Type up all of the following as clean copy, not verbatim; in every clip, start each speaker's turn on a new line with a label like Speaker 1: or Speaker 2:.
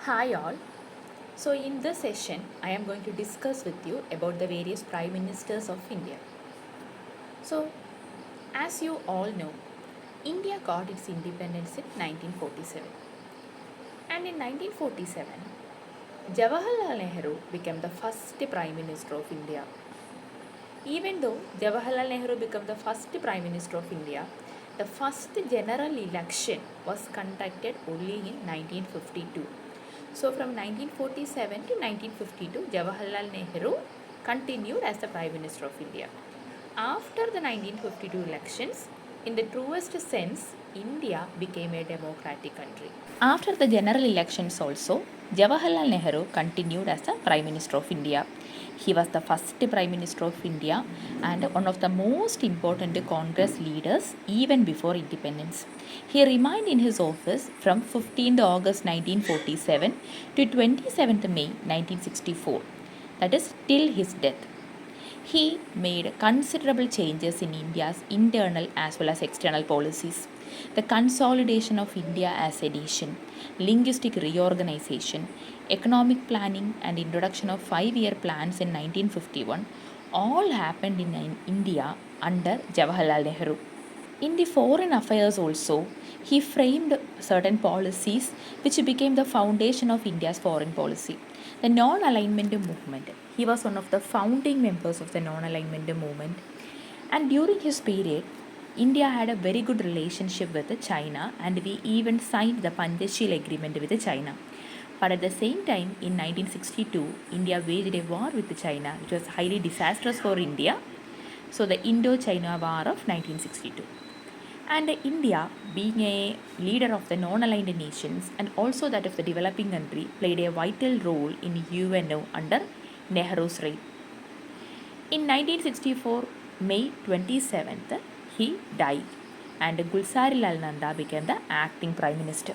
Speaker 1: Hi all. So in this session I am going to discuss with you about the various prime ministers of India. So as you all know, India got its independence in 1947. And in 1947, Jawaharlal Nehru became the first prime minister of India. Even though Jawaharlal Nehru became the first prime minister of India, the first general election was conducted only in 1952. So from 1947 to 1952, Jawaharlal Nehru continued as the Prime Minister of India. After the 1952 elections, in the truest sense, India became a democratic country. After the general elections also, Jawaharlal Nehru continued as the Prime Minister of India. He was the first Prime Minister of India and one of the most important Congress leaders even before independence. He remained in his office from 15th August 1947 to 27th May 1964, that is till his death. He made considerable changes in India's internal as well as external policies. The consolidation of India as a nation, linguistic reorganization, economic planning, and introduction of 5-year plans in 1951 all happened in India under Jawaharlal Nehru. In the foreign affairs also, he framed certain policies which became the foundation of India's foreign policy. The non-alignment movement. He was one of the founding members of the non-alignment movement. And during his period, India had a very good relationship with China, and we even signed the Panchashil agreement with China. But at the same time, in 1962, India waged a war with China, which was highly disastrous for India. So the Indo-China War of 1962. And India, being a leader of the non-aligned nations and also that of the developing country, played a vital role in UNO under Nehru's reign. In 1964, May 27th, he died and Gulzarilal Nanda became the acting Prime Minister.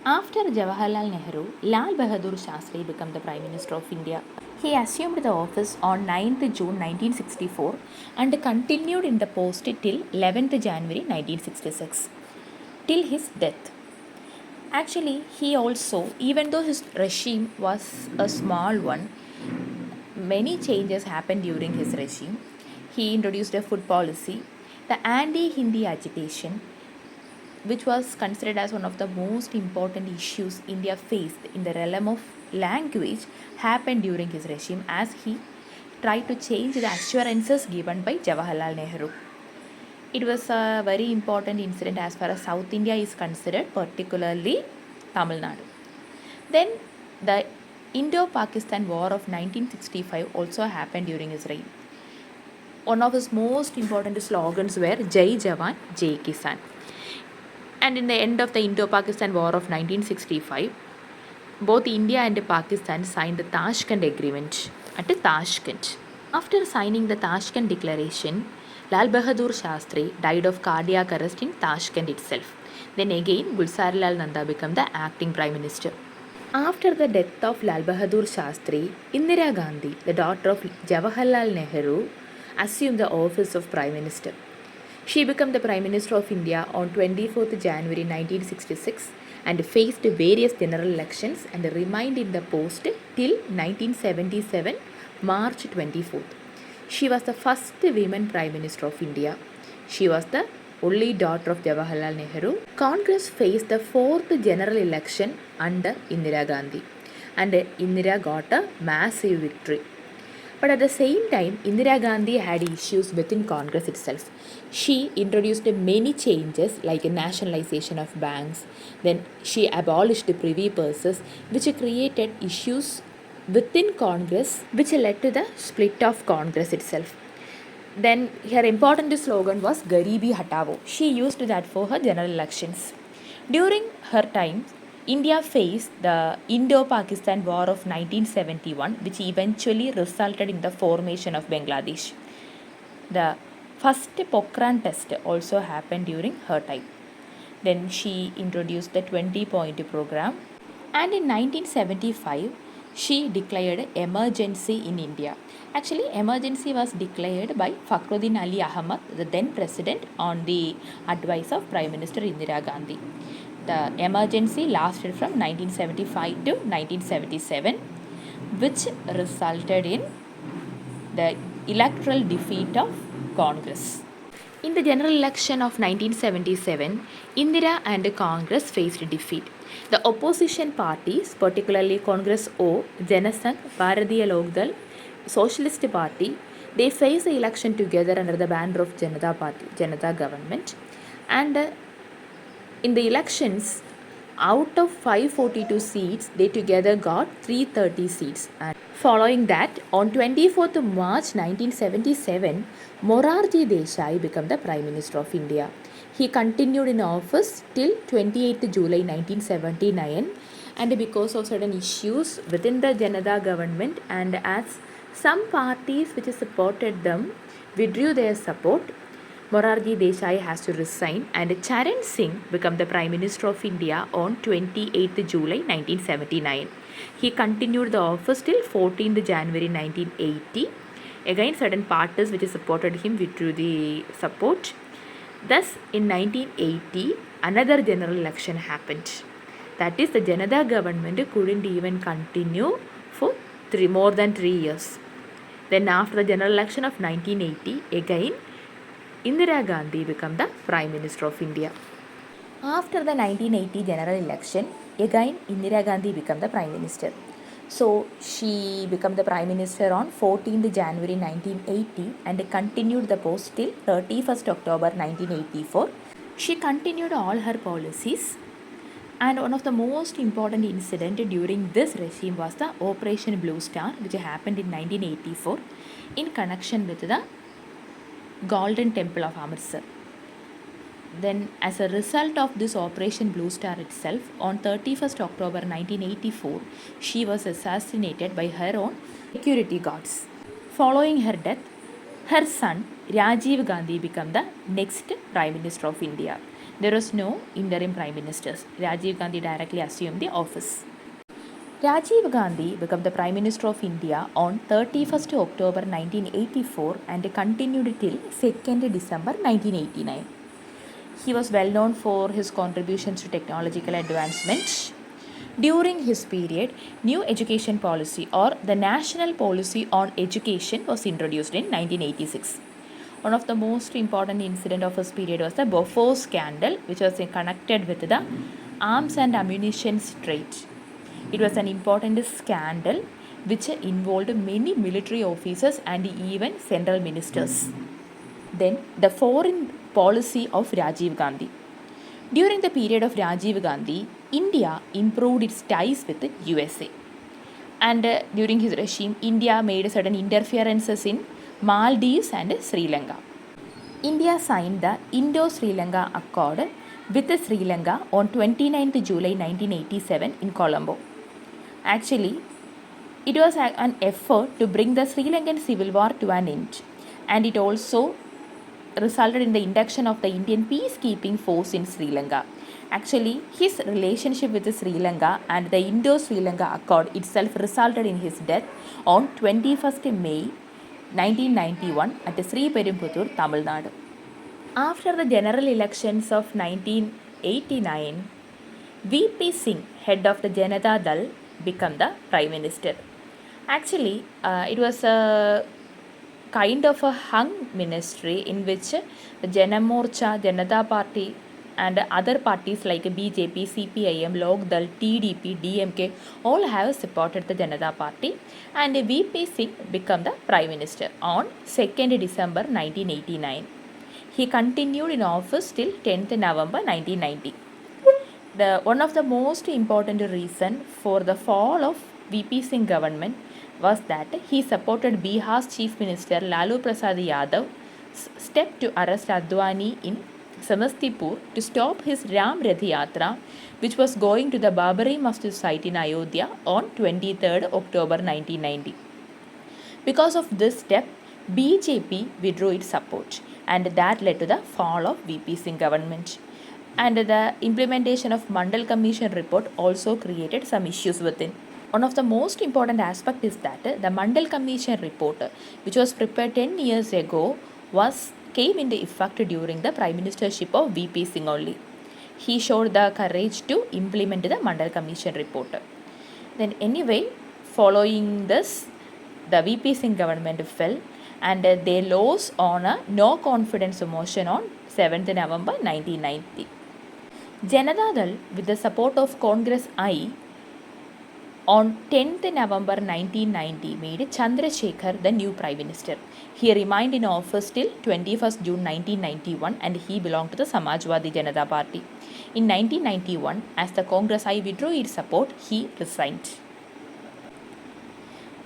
Speaker 1: After Jawaharlal Nehru, Lal Bahadur Shastri became the Prime Minister of India. He assumed the office on 9th June 1964 and continued in the post till 11th January 1966, till his death. Actually, he also, even though his regime was a small one, many changes happened during his regime. He introduced a food policy, the anti-Hindi agitation, which was considered as one of the most important issues India faced in the realm of language, happened during his regime as he tried to change the assurances given by Jawaharlal Nehru. It was a very important incident as far as South India is considered, particularly Tamil Nadu. Then the Indo-Pakistan War of 1965 also happened during his reign. One of his most important slogans were Jai Jawan, Jai Kisan. And in the end of the Indo-Pakistan War of 1965, both India and Pakistan signed the Tashkent Agreement at Tashkent. After signing the Tashkent Declaration, Lal Bahadur Shastri died of cardiac arrest in Tashkent itself. Then again, Gulzarilal Nanda became the acting Prime Minister. After the death of Lal Bahadur Shastri, Indira Gandhi, the daughter of Jawaharlal Nehru, assumed the office of Prime Minister. She became the Prime Minister of India on 24th January 1966 and faced various general elections and remained in the post till 1977 March 24th. She was the first women Prime Minister of India. She was the only daughter of Jawaharlal Nehru. Congress faced the fourth general election under Indira Gandhi and Indira got a massive victory. But at the same time, Indira Gandhi had issues within Congress itself. She introduced many changes like a nationalization of banks. Then she abolished privy purses, which created issues within Congress, which led to the split of Congress itself. Then her important slogan was Garibi Hatavo. She used that for her general elections. During her time, India faced the Indo-Pakistan War of 1971, which eventually resulted in the formation of Bangladesh. The first Pokhran test also happened during her time. Then she introduced the 20-point program. And in 1975, she declared emergency in India. Actually, emergency was declared by Fakhruddin Ali Ahmad, the then president, on the advice of Prime Minister Indira Gandhi. The emergency lasted from 1975 to 1977, which resulted in the electoral defeat of Congress. In the general election of 1977, Indira and Congress faced defeat. The opposition parties, particularly Congress O, Janasangh, Bharatiya Lokdal, Socialist Party, they faced the election together under the banner of Janata government. And in the elections, out of 542 seats, they together got 330 seats. And following that, on 24th March 1977, Morarji Desai became the Prime Minister of India. He continued in office till 28th July 1979, and because of certain issues within the Janata government and as some parties which supported them withdrew their support, Morarji Desai has to resign and Charan Singh became the Prime Minister of India on 28th July 1979. He continued the office till 14th January 1980. Again, certain parties which supported him withdrew the support. Thus, in 1980, another general election happened. That is, the Janata government couldn't even continue for more than 3 years. Then, after the general election of 1980, again, Indira Gandhi became the Prime Minister of India. After the 1980 general election, again Indira Gandhi became the Prime Minister. So she became the Prime Minister on 14th January 1980 and continued the post till 31st October 1984. She continued all her policies, and one of the most important incident during this regime was the Operation Blue Star, which happened in 1984 in connection with the Golden Temple of Amritsar. Then, as a result of this Operation Blue Star itself, on 31st October 1984, she was assassinated by her own security guards. Following her death, her son Rajiv Gandhi became the next Prime Minister of India. There was no interim Prime Ministers. Rajiv Gandhi directly assumed the office. Rajiv Gandhi became the Prime Minister of India on 31st October 1984 and continued till 2nd December 1989. He was well known for his contributions to technological advancement. During his period, new education policy or the National Policy on Education was introduced in 1986. One of the most important incident of his period was the Bofors scandal, which was connected with the arms and ammunition trade. It was an important scandal which involved many military officers and even central ministers. Then the foreign policy of Rajiv Gandhi. During the period of Rajiv Gandhi, India improved its ties with the USA. And during his regime, India made certain interferences in Maldives and Sri Lanka. India signed the Indo-Sri Lanka Accord with Sri Lanka on 29th July 1987 in Colombo. Actually, it was an effort to bring the Sri Lankan civil war to an end, and it also resulted in the induction of the Indian peacekeeping force in Sri Lanka. Actually, his relationship with Sri Lanka and the Indo-Sri Lanka Accord itself resulted in his death on 21st May 1991 at Sri Perumbudur, Tamil Nadu. After the general elections of 1989, V.P. Singh, head of the Janata Dal, became the Prime Minister. Actually, it was a kind of a hung ministry in which the Janamorcha, Janata Party and other parties like BJP, CPIM, Lokdal, TDP, DMK all have supported the Janata Party, and V.P. Singh became the Prime Minister on 2nd December 1989. He continued in office till 10th November 1990. One of the most important reason for the fall of V.P. Singh government was that he supported Bihar's Chief Minister Lalu Prasad Yadav's step to arrest Advani in Samastipur to stop his Ram Rath Yatra, which was going to the Babari Masjid site in Ayodhya on 23rd October 1990. Because of this step, BJP withdrew its support, and that led to the fall of V.P. Singh government. And the implementation of Mandal Commission report also created some issues within. One of the most important aspect is that the Mandal Commission report, which was prepared 10 years ago, came into effect during the Prime Ministership of V.P. Singh only. he showed the courage to implement the Mandal Commission report. Then anyway, following this, the VP Singh government fell and they lost on a no confidence motion on 7th November 1990. Janata Dal, with the support of Congress I, on 10th November 1990 made Chandrasekhar the new Prime Minister. He remained in office till 21st June 1991 and he belonged to the Samajwadi Janata Party. In 1991, as the Congress I withdrew its support, he resigned.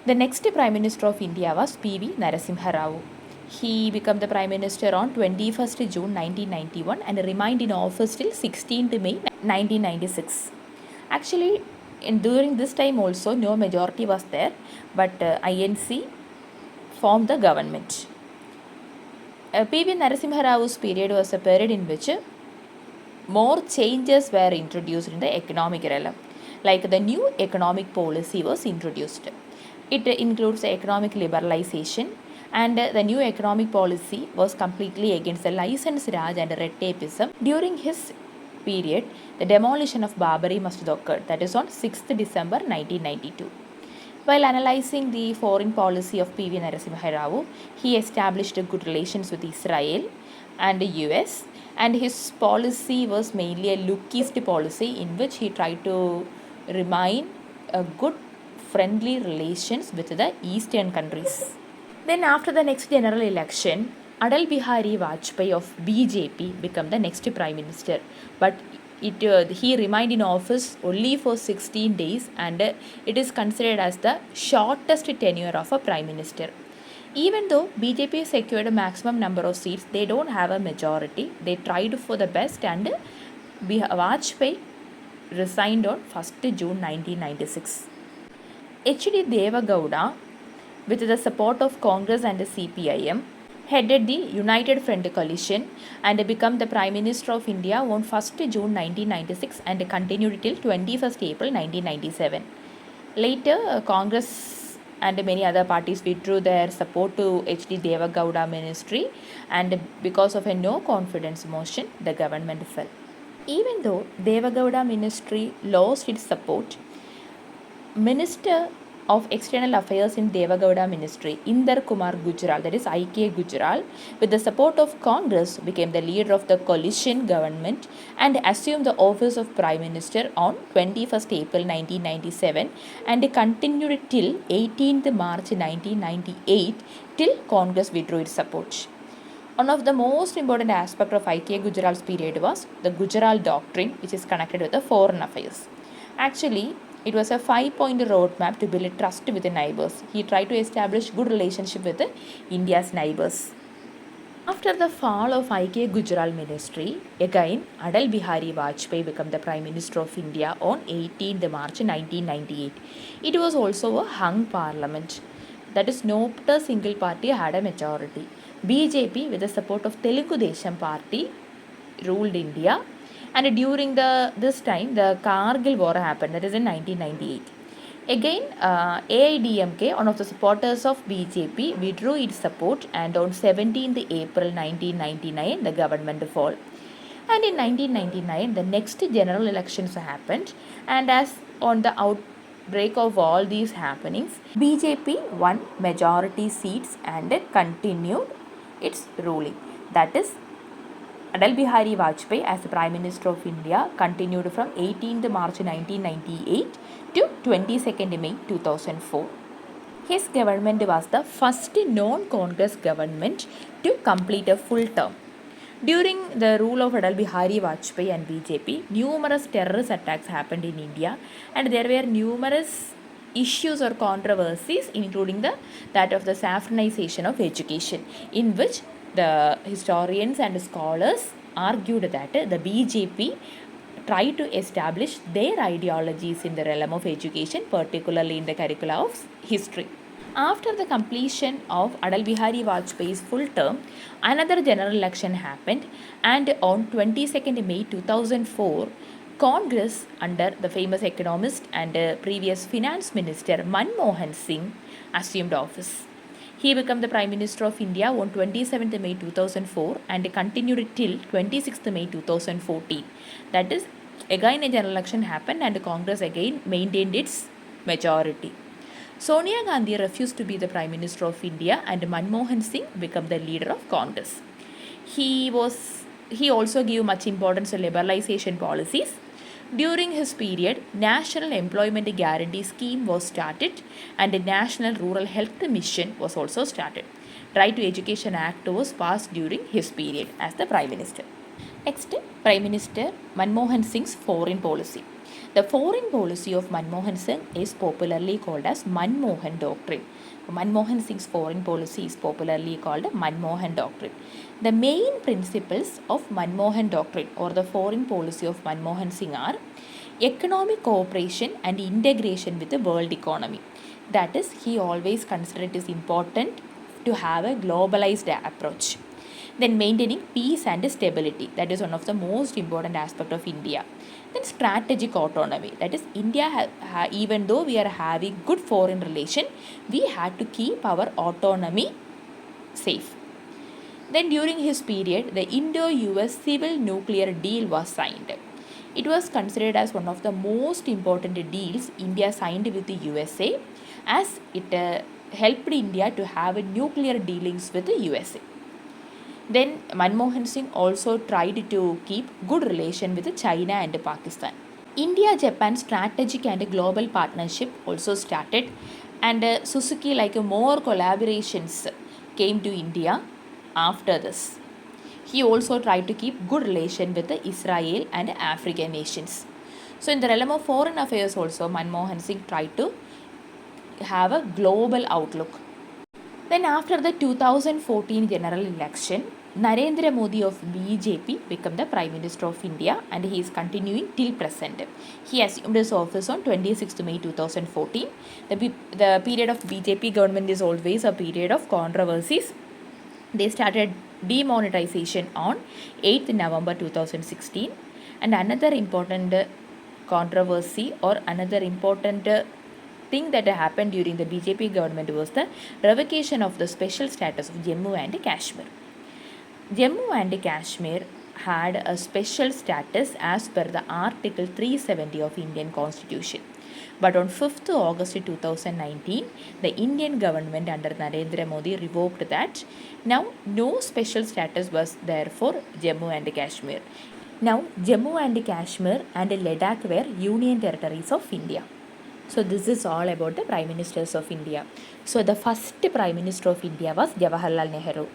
Speaker 1: The next Prime Minister of India was P.V. Narasimha Rao. He became the Prime Minister on 21st June 1991 and remained in office till 16th May 1996. Actually, during this time also no majority was there, but INC formed the government. P.V. Narasimha Rao's period was a period in which more changes were introduced in the economic realm. Like the new economic policy was introduced. It includes economic liberalization, and the new economic policy was completely against the license Raj and red tapeism. During his period, the demolition of Babari Masjid occurred, that is on 6th December 1992. While analyzing the foreign policy of P.V. Narasimha Rao, he established good relations with Israel and the US, and his policy was mainly a lookist policy in which he tried to remain a good friendly relations with the eastern countries. Then after the next general election, Atal Bihari Vajpayee of BJP became the next Prime Minister, but he remained in office only for 16 days and it is considered as the shortest tenure of a Prime Minister. Even though BJP secured a maximum number of seats, they don't have a majority. They tried for the best and Vajpayee resigned on 1st June 1996. H.D. Devagowda, with the support of Congress and the CPIM, headed the United Front coalition and became the Prime Minister of India on 1st June 1996 and continued till 21st April 1997. Later, Congress and many other parties withdrew their support to H.D. Devagowda ministry, and because of a no confidence motion, the government fell. Even though Devagowda ministry lost its support, Minister of External Affairs in Devagowda Ministry, Inder Kumar Gujral, that is I.K. Gujral, with the support of Congress, became the leader of the coalition government and assumed the office of Prime Minister on 21st April 1997 and continued till 18th March 1998 till Congress withdrew its support. One of the most important aspects of I.K. Gujral's period was the Gujral Doctrine, which is connected with the foreign affairs. Actually, it was a 5-point roadmap to build trust with the neighbors. He tried to establish good relationship with India's neighbors. After the fall of I.K. Gujral ministry, again Atal Bihari Vajpayee became the Prime Minister of India on 18th March 1998. It was also a hung parliament. That is, not a single party had a majority. BJP, with the support of Telugu Desam Party, ruled India. And during this time, the Kargil war happened, that is in 1998. Again, AIDMK, one of the supporters of BJP, withdrew its support, and on 17th April 1999, the government fell. And in 1999, the next general elections happened, and as on the outbreak of all these happenings, BJP won majority seats and continued its ruling. That is, Atal Bihari Vajpayee as the Prime Minister of India continued from 18th March 1998 to 22nd May 2004. His government was the first non-Congress government to complete a full term. During the rule of Atal Bihari Vajpayee and BJP, numerous terrorist attacks happened in India, and there were numerous issues or controversies, including that of the saffronization of education, in which the historians and scholars argued that the BJP tried to establish their ideologies in the realm of education, particularly in the curricula of history. After the completion of Atal Bihari Vajpayee's full term, another general election happened, and on 22nd May 2004, Congress, under the famous economist and previous finance minister Manmohan Singh, assumed office. He became the Prime Minister of India on 27th May 2004 and continued till 26th May 2014. That is, again a general election happened and Congress again maintained its majority. Sonia Gandhi refused to be the Prime Minister of India and Manmohan Singh became the leader of Congress. He also gave much importance to liberalization policies. During his period, National Employment Guarantee Scheme was started and the National Rural Health Mission was also started. Right to Education Act was passed during his period as the Prime Minister. Next, Prime Minister Manmohan Singh's foreign policy. The foreign policy of Manmohan Singh is popularly called as Manmohan Doctrine. Manmohan Singh's foreign policy is popularly called Manmohan Doctrine. The main principles of Manmohan Doctrine or the foreign policy of Manmohan Singh are economic cooperation and integration with the world economy. That is, he always considered it is important to have a globalized approach. Then maintaining peace and stability, that is one of the most important aspect of India. Then strategic autonomy, that is India even though we are having good foreign relation, we had to keep our autonomy safe. Then during his period, the Indo-US civil nuclear deal was signed. It was considered as one of the most important deals India signed with the USA, as it helped India to have nuclear dealings with the USA. Then Manmohan Singh also tried to keep good relation with China and Pakistan. India-Japan strategic and global partnership also started, and Suzuki more collaborations came to India after this. He also tried to keep good relation with Israel and African nations. So in the realm of foreign affairs also, Manmohan Singh tried to have a global outlook. Then after the 2014 general election, Narendra Modi of BJP became the Prime Minister of India and he is continuing till present. He assumed his office on 26th May 2014. The period of BJP government is always a period of controversies. They started demonetization on 8th November 2016, and another important controversy or another important thing that happened during the BJP government was the revocation of the special status of Jammu and Kashmir. Jammu and Kashmir had a special status as per the Article 370 of Indian Constitution. But on 5th August 2019, the Indian government under Narendra Modi revoked that. Now, no special status was there for Jammu and Kashmir. Now, Jammu and Kashmir and Ladakh were union territories of India. So this is all about the Prime Ministers of India. So the first Prime Minister of India was Jawaharlal Nehru.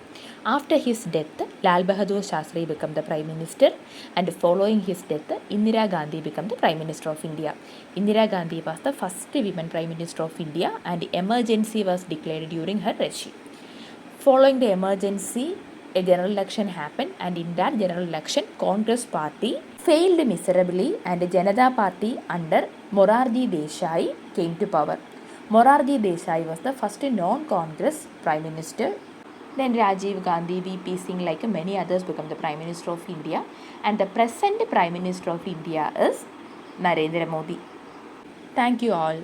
Speaker 1: After his death, Lal Bahadur Shastri became the Prime Minister, and following his death, Indira Gandhi became the Prime Minister of India. Indira Gandhi was the first women Prime Minister of India, and emergency was declared during her regime. Following the emergency, a general election happened, and in that general election, Congress party failed miserably and Janata Party under Morarji Desai came to power. Morarji Desai was the first non-Congress Prime Minister. Then Rajiv Gandhi, VP Singh, like many others, become the Prime Minister of India. And the present Prime Minister of India is Narendra Modi. Thank you all.